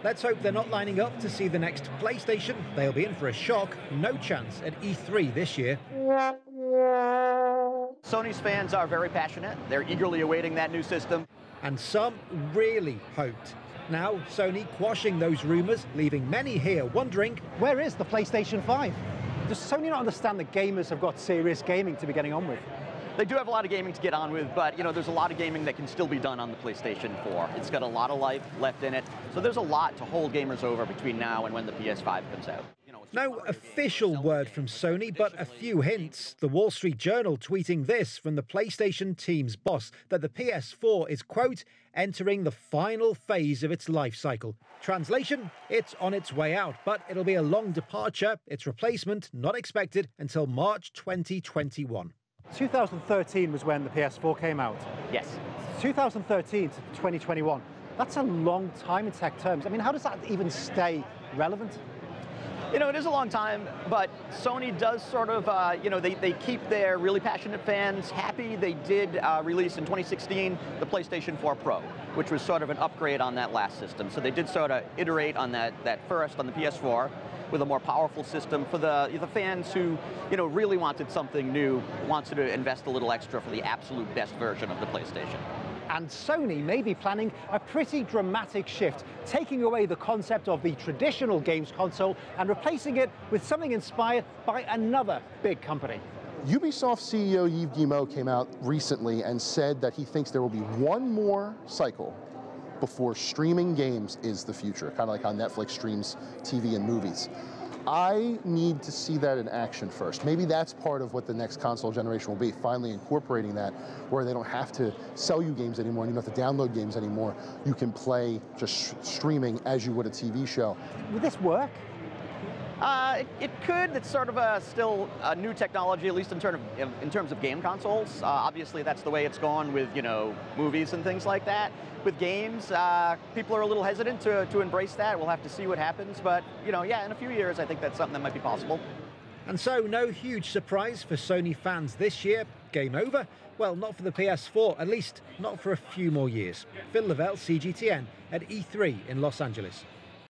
Let's hope they're not lining up to see the next PlayStation. They'll be in for a shock. No chance at E3 this year. Sony's fans are very passionate. They're eagerly awaiting that new system. And some really hoped. Now, Sony quashing those rumours, leaving many here wondering, where is the PlayStation 5? Does Sony not understand that gamers have got serious gaming to be getting on with? They do have a lot of gaming to get on with, but there's a lot of gaming that can still be done on the PlayStation 4. It's got a lot of life left in it, so there's a lot to hold gamers over between now and when the PS5 comes out. No official word from Sony, but a few hints. The Wall Street Journal tweeting this from the PlayStation team's boss, that the PS4 is, quote, entering the final phase of its life cycle. Translation, it's on its way out, but it'll be a long departure. Its replacement not expected until March 2021. 2013 was when the PS4 came out. Yes. 2013 to 2021. That's a long time in tech terms. I mean, how does that even stay relevant? It is a long time, but Sony does sort of, they keep their really passionate fans happy. They did release in 2016 the PlayStation 4 Pro, which was sort of an upgrade on that last system. So they did sort of iterate on that first on the PS4 with a more powerful system for the fans who, really wanted something new, wanted to invest a little extra for the absolute best version of the PlayStation. And Sony may be planning a pretty dramatic shift, taking away the concept of the traditional games console and replacing it with something inspired by another big company. Ubisoft CEO Yves Guillemot came out recently and said that he thinks there will be one more cycle before streaming games is the future, kind of like how Netflix streams TV and movies. I need to see that in action first. Maybe that's part of what the next console generation will be, finally incorporating that, where they don't have to sell you games anymore, and you don't have to download games anymore. You can play just streaming as you would a TV show. Would this work? It could. It's sort of still a new technology, at least in terms of game consoles. Obviously, that's the way it's gone with movies and things like that. With games, people are a little hesitant to embrace that. We'll have to see what happens, but yeah, in a few years, I think that's something that might be possible. And so, no huge surprise for Sony fans this year. Game over? Well, not for the PS4, at least not for a few more years. Phil Lavelle, CGTN, at E3 in Los Angeles.